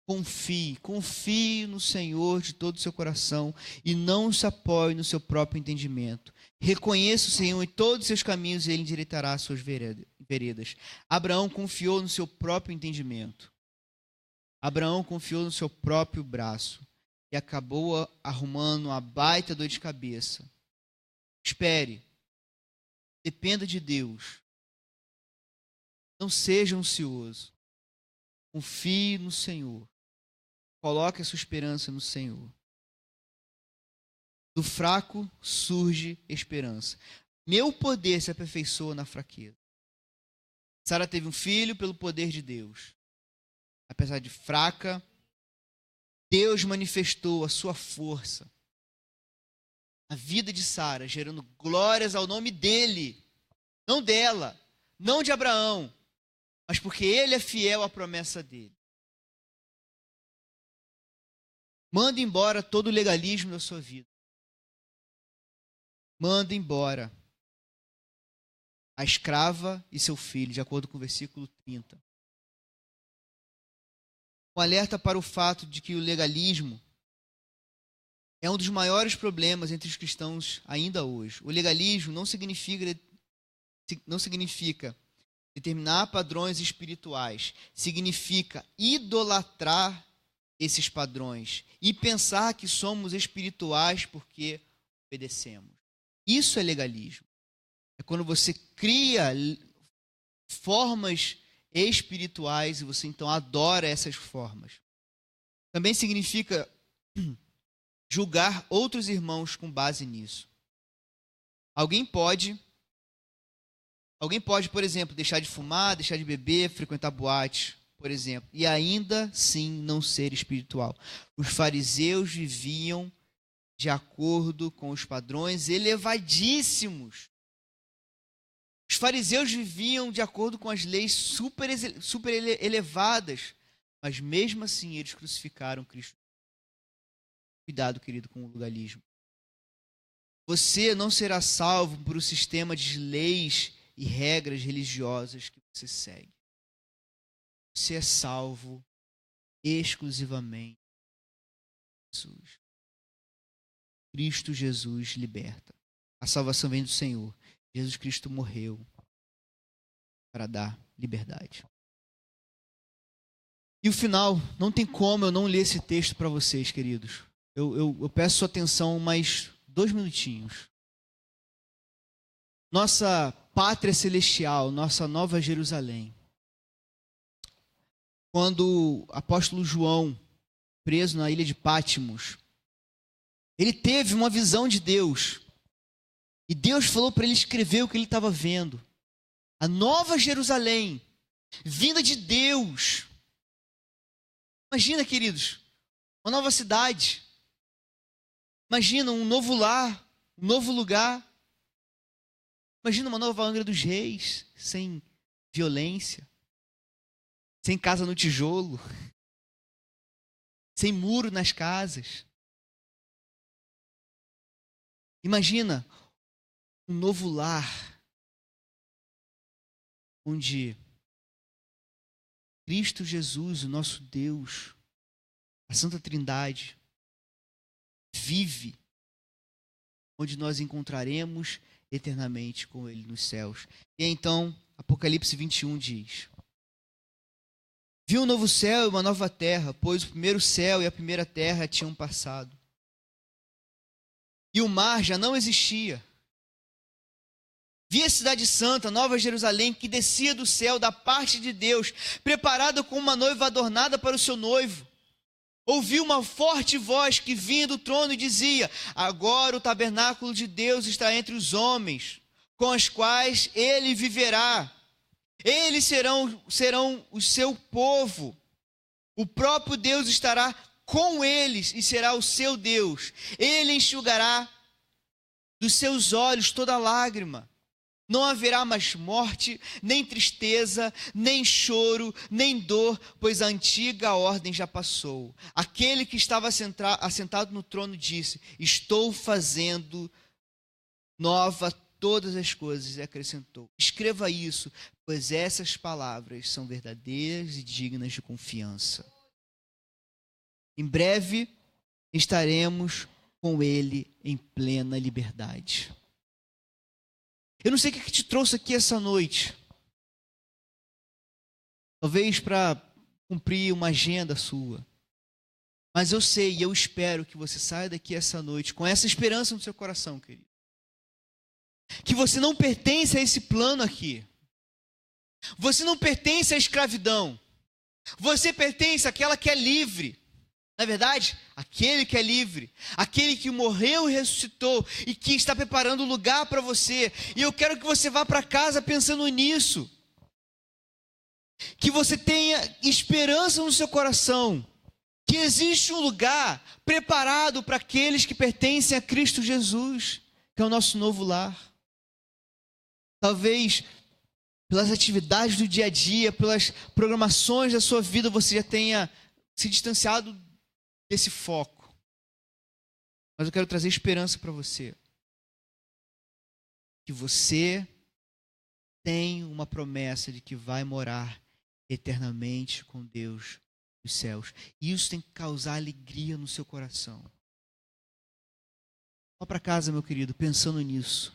confie no Senhor de todo o seu coração e não se apoie no seu próprio entendimento. Reconheça o Senhor em todos os seus caminhos e Ele endireitará as suas veredas. Abraão confiou no seu próprio entendimento. Abraão confiou no seu próprio braço e acabou arrumando uma baita dor de cabeça. Espere. Dependa de Deus. Não seja ansioso. Confie no Senhor. Coloque a sua esperança no Senhor. Do fraco surge esperança. Meu poder se aperfeiçoa na fraqueza. Sara teve um filho pelo poder de Deus. Apesar de fraca, Deus manifestou a sua força. A vida de Sara, gerando glórias ao nome dele. Não dela, não de Abraão, mas porque ele é fiel à promessa dele. Manda embora todo o legalismo da sua vida. Manda embora a escrava e seu filho, de acordo com o versículo 30. Um alerta para o fato de que o legalismo é um dos maiores problemas entre os cristãos ainda hoje. O legalismo não significa determinar padrões espirituais, significa idolatrar esses padrões e pensar que somos espirituais porque obedecemos. Isso é legalismo. É quando você cria formas espirituais e você então adora essas formas. Também significa julgar outros irmãos com base nisso. Alguém pode, por exemplo, deixar de fumar, deixar de beber, frequentar boate, por exemplo, e ainda sim não ser espiritual. Os fariseus viviam de acordo com os padrões elevadíssimos. Os fariseus viviam de acordo com as leis super elevadas, mas mesmo assim eles crucificaram Cristo. Cuidado, querido, com o legalismo. Você não será salvo por um sistema de leis e regras religiosas que você segue. Você é salvo exclusivamente por Jesus. Cristo Jesus liberta. A salvação vem do Senhor. Jesus Cristo morreu para dar liberdade. E o final, não tem como eu não ler esse texto para vocês, queridos. Eu peço sua atenção mais 2 minutinhos. Nossa pátria celestial, nossa nova Jerusalém. Quando o apóstolo João, preso na ilha de Pátimos, ele teve uma visão de Deus. E Deus falou para ele escrever o que ele estava vendo. A nova Jerusalém, vinda de Deus. Imagina, queridos, uma nova cidade. Imagina um novo lar, um novo lugar. Imagina uma nova Angra dos Reis, sem violência, sem casa no tijolo, sem muro nas casas. Imagina um novo lar, onde Cristo Jesus, o nosso Deus, a Santa Trindade, vive, onde nós encontraremos eternamente com Ele nos céus. E então, Apocalipse 21 diz: vi um novo céu e uma nova terra, pois o primeiro céu e a primeira terra tinham passado. E o mar já não existia. Vi a cidade santa, Nova Jerusalém, que descia do céu da parte de Deus, preparada como uma noiva adornada para o seu noivo. Ouvi uma forte voz que vinha do trono e dizia: agora o tabernáculo de Deus está entre os homens, com os quais ele viverá. Eles serão o seu povo. O próprio Deus estará com eles e será o seu Deus. Ele enxugará dos seus olhos toda lágrima. Não haverá mais morte, nem tristeza, nem choro, nem dor, pois a antiga ordem já passou. Aquele que estava assentado no trono disse: estou fazendo nova todas as coisas, e acrescentou: escreva isso, pois essas palavras são verdadeiras e dignas de confiança. Em breve estaremos com ele em plena liberdade. Eu não sei o que te trouxe aqui essa noite. Talvez para cumprir uma agenda sua. Mas eu sei e eu espero que você saia daqui essa noite com essa esperança no seu coração, querido. Que você não pertence a esse plano aqui. Você não pertence à escravidão. Você pertence àquela que é livre. Na verdade, aquele que é livre, aquele que morreu e ressuscitou e que está preparando lugar para você. E eu quero que você vá para casa pensando nisso. Que você tenha esperança no seu coração. Que existe um lugar preparado para aqueles que pertencem a Cristo Jesus, que é o nosso novo lar. Talvez pelas atividades do dia a dia, pelas programações da sua vida, você já tenha se distanciado desse foco. Mas eu quero trazer esperança para você. Que você tem uma promessa de que vai morar eternamente com Deus nos céus. E isso tem que causar alegria no seu coração. Vá para casa, meu querido, pensando nisso.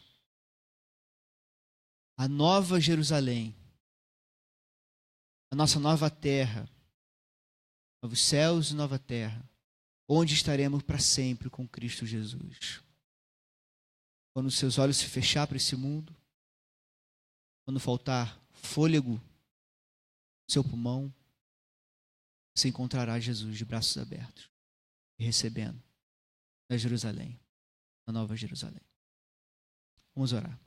A nova Jerusalém, a nossa nova terra, novos céus e nova terra, onde estaremos para sempre com Cristo Jesus. Quando os seus olhos se fechar para esse mundo, quando faltar fôlego no seu pulmão, você encontrará Jesus de braços abertos e recebendo na Jerusalém, na nova Jerusalém. Vamos orar.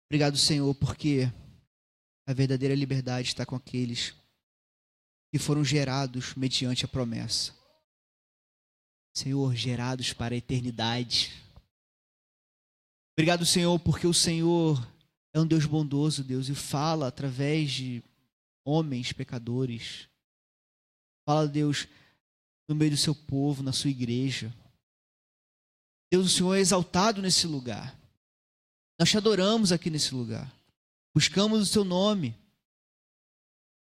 Obrigado, Senhor, porque a verdadeira liberdade está com aqueles que foram gerados mediante a promessa. Senhor, gerados para a eternidade. Obrigado, Senhor, porque o Senhor é um Deus bondoso, Deus, e fala através de homens pecadores. Fala, Deus, no meio do seu povo, na sua igreja. Deus, o Senhor é exaltado nesse lugar. Nós te adoramos aqui nesse lugar. Buscamos o seu nome.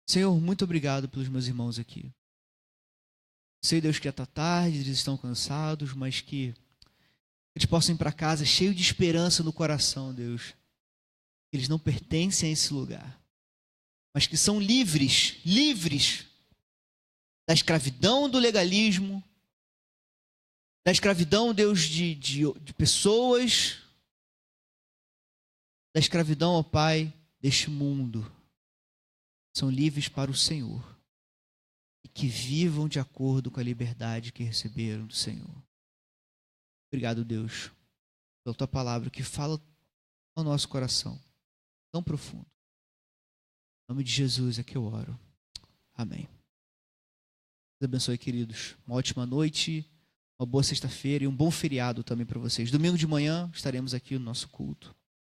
Senhor, muito obrigado pelos meus irmãos aqui. Sei, Deus, que já está tarde, eles estão cansados, mas que eles possam ir para casa cheio de esperança no coração, Deus. Eles não pertencem a esse lugar, mas que são livres da escravidão do legalismo, da escravidão, Deus, de pessoas, da escravidão, ó Pai, deste mundo. São livres para o Senhor e que vivam de acordo com a liberdade que receberam do Senhor. Obrigado, Deus, pela tua palavra que fala ao nosso coração tão profundo. Em nome de Jesus é que eu oro. Amém. Deus abençoe, queridos. Uma ótima noite, uma boa sexta-feira e um bom feriado também para vocês. Domingo de manhã estaremos aqui no nosso culto.